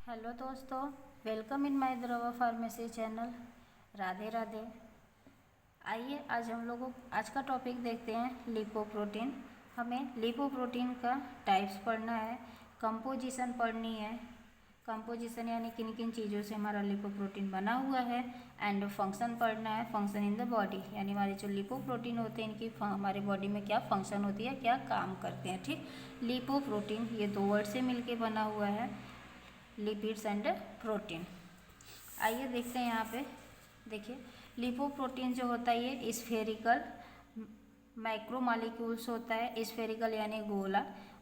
Hello दोस्तों, welcome in my द्रवा pharmacy channel. Radhe Radhe. आइए आज का टॉपिक देखते हैं लिपोप्रोटीन। हमें लिपोप्रोटीन का टाइप्स पढ़ना है, कंपोजिशन पढ़नी है। कंपोजिशन यानी किन किन चीज़ों से हमारा लिपोप्रोटीन बना हुआ है, एंड फंक्शन पढ़ना है, फंक्शन इन द बॉडी यानी हमारे जो लिपोप्रोटीन होते हैं इनकी हमारे बॉडी में क्या फंक्शन होती है, क्या काम करते हैं। ठीक, लिपोप्रोटीन ये दो वर्ड से मिलके बना हुआ है, लिपिड्स एंड प्रोटीन। आइए देखते हैं यहाँ पे। देखिए, लिपोप्रोटीन जो होता है ये स्फेरिकल माइक्रोमॉलिक्यूल्स होता है। स्फेरिकल यानी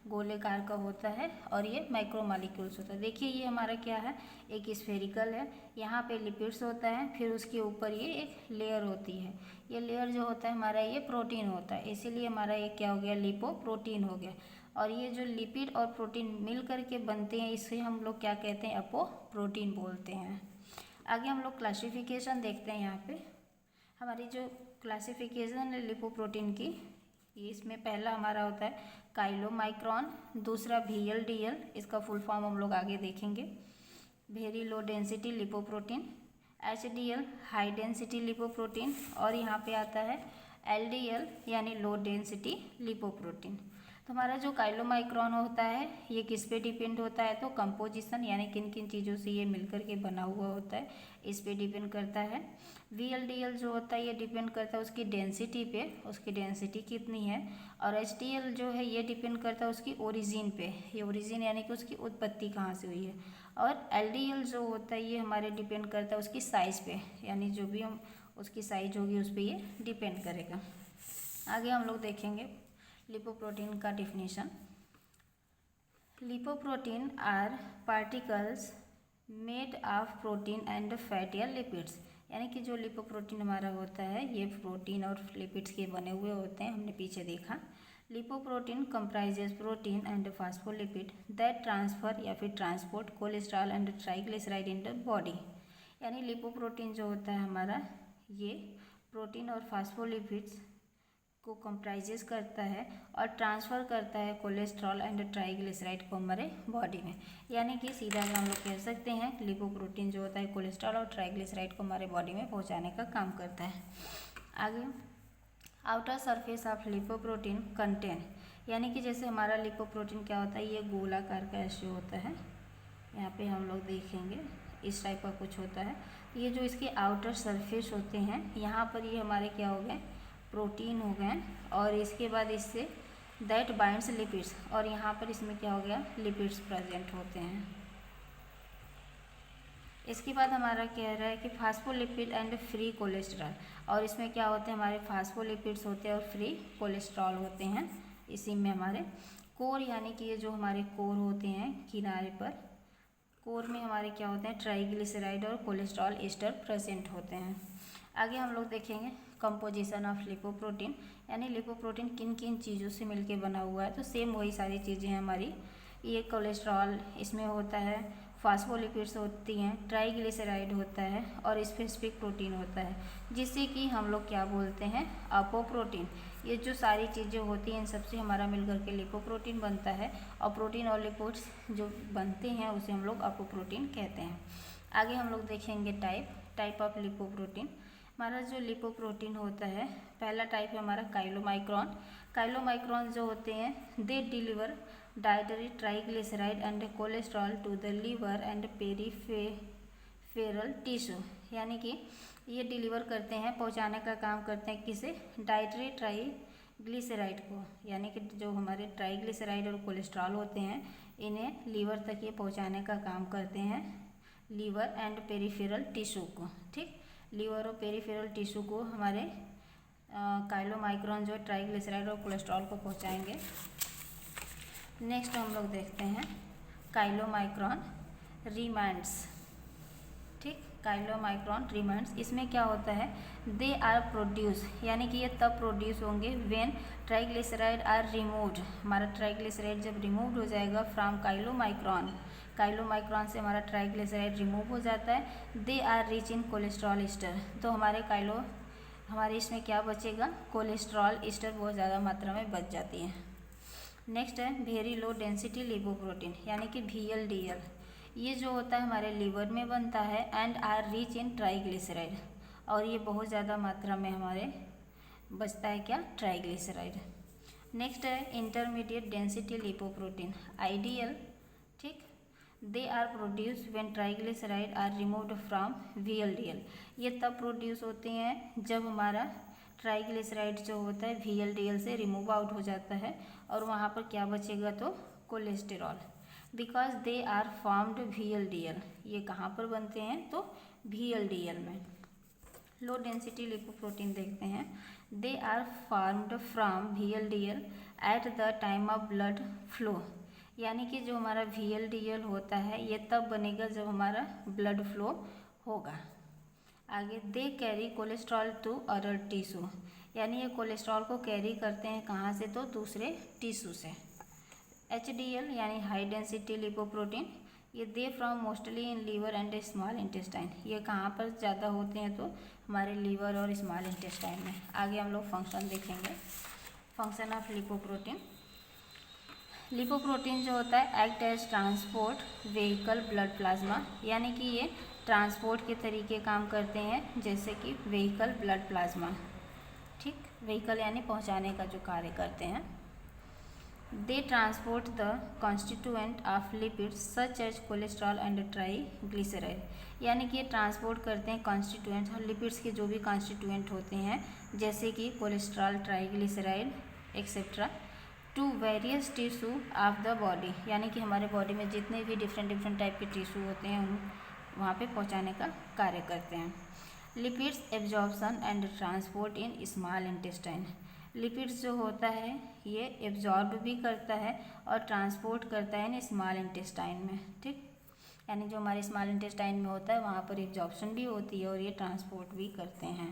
गोलेकार का होता है, और ये माइक्रोमॉलिक्यूल्स होता है। देखिए ये हमारा क्या है, एक स्फेरिकल है, यहाँ पे लिपिड्स होता है, फिर उसके ऊपर ये एक लेयर होती है। ये लेयर जो होता है हमारा ये प्रोटीन होता है, इसीलिए हमारा ये क्या हो गया, लिपोप्रोटीन हो गया। और ये जो लिपिड और प्रोटीन मिल करके बनते हैं इसे हम लोग क्या कहते हैं, अपोप्रोटीन बोलते हैं। आगे हम लोग क्लासिफिकेशन देखते हैं। यहाँ पे हमारी जो क्लासिफिकेशन है लिपोप्रोटीन की, इसमें पहला हमारा होता है काइलोमाइक्रॉन, दूसरा VLDL, इसका फुल फॉर्म हम लोग आगे देखेंगे। Very low density lipoprotein, HDL high density lipoprotein, और यहाँ पे आता है LDL यानी लो डेंसिटी लिपोप्रोटीन। तो हमारा जो काइलोमाइक्रॉन होता है ये किस पे डिपेंड होता है, तो कंपोजिशन यानी किन किन चीज़ों से ये मिलकर के बना हुआ होता है इस पे डिपेंड करता है। VLDL जो होता है ये डिपेंड करता है उसकी डेंसिटी पे, उसकी डेंसिटी कितनी है। और HDL जो है ये डिपेंड करता है उसकी ओरिजिन पे, ये ओरिजिन यानी कि उसकी उत्पत्ति कहाँ से हुई है। और LDL जो होता है ये हमारे डिपेंड करता है उसकी साइज़ पे, यानी जो भी हम उसकी साइज होगी उस पर ये डिपेंड करेगा। आगे हम लोग देखेंगे लिपोप्रोटीन का definition. Lipoprotein are particles made of protein and fat या लिपिड्स, यानी कि जो लिपोप्रोटीन हमारा होता है ये प्रोटीन और लिपिड्स के बने हुए होते हैं, हमने पीछे देखा। Lipoprotein comprises protein and phospholipid that transfer या फिर transport cholesterol and triglyceride in the body, यानी लिपोप्रोटीन जो होता है हमारा ये प्रोटीन और फास्फोलिपिड्स को कंप्राइजेस करता है और ट्रांसफ़र करता है कोलेस्ट्रॉल एंड ट्राइग्लिसराइड को हमारे बॉडी में। यानी कि सीधा हम लोग कह सकते हैं लिपोप्रोटीन जो होता है कोलेस्ट्रॉल और ट्राइग्लिसराइड को हमारे बॉडी में पहुंचाने का काम करता है। आगे, outer surface of lipoprotein contain, यानी कि जैसे हमारा लिपोप्रोटीन क्या होता है, ये गोलाकार का ऐसे होता है, यहाँ पे हम लोग देखेंगे इस टाइप का कुछ होता है। ये जो इसके आउटर सरफेस होते हैं यहाँ पर ये हमारे क्या हो गए, प्रोटीन हो गए, और इसके बाद इससे दैट बाइंड्स लिपिड्स, और यहाँ पर इसमें क्या हो गया, लिपिड्स प्रेजेंट होते हैं। इसके बाद हमारा कह रहा है कि फास्फोलिपिड एंड फ्री कोलेस्ट्रॉल, और इसमें क्या होते हैं, हमारे फास्फोलिपिड्स होते हैं और फ्री कोलेस्ट्रॉल होते हैं। इसी में हमारे कोर, यानी कि ये जो हमारे कोर होते हैं किनारे पर, कोर में हमारे क्या होते हैं, ट्राइग्लिसराइड और कोलेस्ट्रॉल एस्टर प्रेजेंट होते हैं। आगे हम लोग देखेंगे कंपोजिशन ऑफ लिपोप्रोटीन, यानी लिपोप्रोटीन किन किन चीज़ों से मिलके बना हुआ है। तो सेम वही सारी चीज़ें हैं हमारी, ये कोलेस्ट्रॉल इसमें होता है, फास्फोलिपिड्स होती हैं, ट्राइग्लिसराइड होता है, और स्पेसिफिक प्रोटीन होता है, जिससे कि हम लोग क्या बोलते हैं, अपोप्रोटीन। ये जो सारी चीज़ें होती हैं इन सबसे हमारा मिलकर के लिपोप्रोटीन बनता है, और प्रोटीन और लिपिड्स जो बनते हैं उसे हम लोग अपोप्रोटीन कहते हैं। आगे हम लोग देखेंगे टाइप ऑफ लिपोप्रोटीन। हमारा जो लिपोप्रोटीन होता है पहला टाइप है हमारा काइलोमाइक्रॉन। काइलोमाइक्रॉन जो होते हैं they deliver dietary triglyceride and cholesterol to the liver and peripheral tissue, यानी कि ये डिलीवर करते हैं, पहुंचाने का काम करते हैं, किसे, डायटरी ट्राइग्लिसराइड को, यानी कि जो हमारे ट्राइग्लिसराइड और कोलेस्ट्रॉल होते हैं इन्हें लीवर तक ये पहुंचाने का काम करते हैं, लीवर एंड पेरीफेरल टिश्यू को। ठीक, लीवर और पेरीफेरल टिश्यू को हमारे काइलोमाइक्रॉन जो ट्राइग्लिसराइड और कोलेस्ट्रॉल को पहुंचाएंगे। नेक्स्ट हम लोग देखते हैं काइलोमाइक्रॉन रिमांड्स। ठीक, काइलोमाइक्रॉन रिमांड्स, इसमें क्या होता है, दे आर प्रोड्यूस, यानी कि ये तब प्रोड्यूस होंगे व्हेन ट्राइग्लिसराइड आर रिमूव्ड, हमारा ट्राइग्लिसराइड जब रिमूव्ड हो जाएगा फ्रॉम काइलोमाइक्रॉन, काइलोमाइक्रॉन से हमारा ट्राइग्लिसराइड रिमूव हो जाता है, they are rich in cholesterol ester, तो हमारे इसमें क्या बचेगा, कोलेस्ट्रॉल ईस्टर बहुत ज़्यादा मात्रा में बच जाती है। नेक्स्ट है वेरी लो डेंसिटी लिपोप्रोटीन, यानी कि VLDL। ये जो होता है हमारे लीवर में बनता है and are rich in triglyceride, और ये बहुत ज़्यादा मात्रा में हमारे बचता है क्या, ट्राइग्लिसराइड। नेक्स्ट है इंटरमीडिएट डेंसिटी लिपोप्रोटीन, आइडियल, ठीक, they are produce when triglyceride are removed from VLDL। ये तब प्रोड्यूस होते हैं जब हमारा ट्राइग्लिसराइड जो होता है VLDL से रिमूव आउट हो जाता है और वहाँ पर क्या बचेगा, तो cholesterol, because they are formed VLDL। ये कहाँ पर बनते हैं, तो VLDL में। लो डेंसिटी लिपोप्रोटीन देखते हैं, they are formed from VLDL at the time of blood flow, यानी कि जो हमारा VLDL होता है ये तब बनेगा जब हमारा ब्लड फ्लो होगा। आगे, they carry cholesterol to other tissue, यानी ये कोलेस्ट्रॉल को कैरी करते हैं कहाँ से, तो दूसरे टिश्यू से। HDL यानी हाई डेंसिटी लिपोप्रोटीन, ये they from mostly in liver and small intestine, ये कहाँ पर ज़्यादा होते हैं, तो हमारे लीवर और स्मॉल इंटेस्टाइन में। आगे हम लोग फंक्शन देखेंगे, फंक्शन ऑफ लिपोप्रोटीन। लिपोप्रोटीन जो होता है act as transport vehicle blood plasma, यानी कि ये ट्रांसपोर्ट के तरीके काम करते हैं, जैसे कि व्हीकल ब्लड प्लाज्मा, ठीक, व्हीकल यानी पहुंचाने का जो कार्य करते हैं। They transport the constituent of lipids such as cholesterol and triglyceride, यानी कि ये ट्रांसपोर्ट करते हैं कॉन्स्टिट्यूएंट्स और लिपिड्स के जो भी कॉन्स्टिट्यूएंट होते हैं, जैसे कि cholesterol, triglyceride etcetera, to various tissue of the body, यानी कि हमारे बॉडी में जितने भी डिफरेंट टाइप के टिश्यू होते हैं उन वहाँ पे पहुँचाने का कार्य करते हैं। Lipids absorption and transport in small intestine, lipids जो होता है ये एब्जॉर्ब भी करता है और ट्रांसपोर्ट करता है इन स्मॉल इंटेस्टाइन में, ठीक, यानी जो हमारे स्मॉल इंटेस्टाइन में होता है वहाँ पर एब्जॉर्प्शन भी होती है और ये ट्रांसपोर्ट भी करते हैं।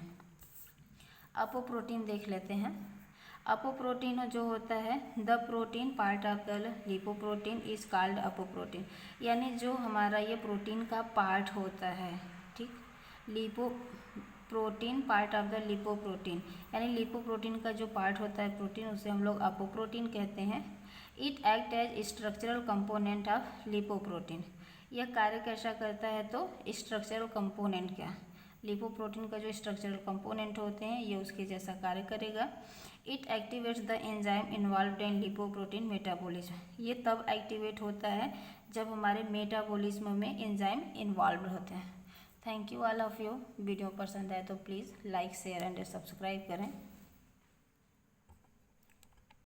अपोप्रोटीन देख लेते हैं। अपोप्रोटीन जो होता है, the protein part of the lipoprotein is called apoprotein, यानी जो हमारा ये प्रोटीन का पार्ट होता है, ठीक, lipoprotein part of the lipoprotein, यानी लिपोप्रोटीन का जो पार्ट होता है प्रोटीन, उसे हम लोग अपोप्रोटीन कहते हैं। It act as structural component of lipoprotein, यह कार्य कैसा करता है, तो स्ट्रक्चरल कंपोनेंट, क्या, लिपोप्रोटीन का जो स्ट्रक्चरल कंपोनेंट होते हैं ये उसके जैसा कार्य करेगा। It activates the enzyme involved in lipoprotein metabolism, ये तब एक्टिवेट होता है जब हमारे मेटाबॉलिज्म में एंजाइम इन्वॉल्व होते हैं। Thank you all of you. Video पसंद आए तो please like, share and subscribe करें।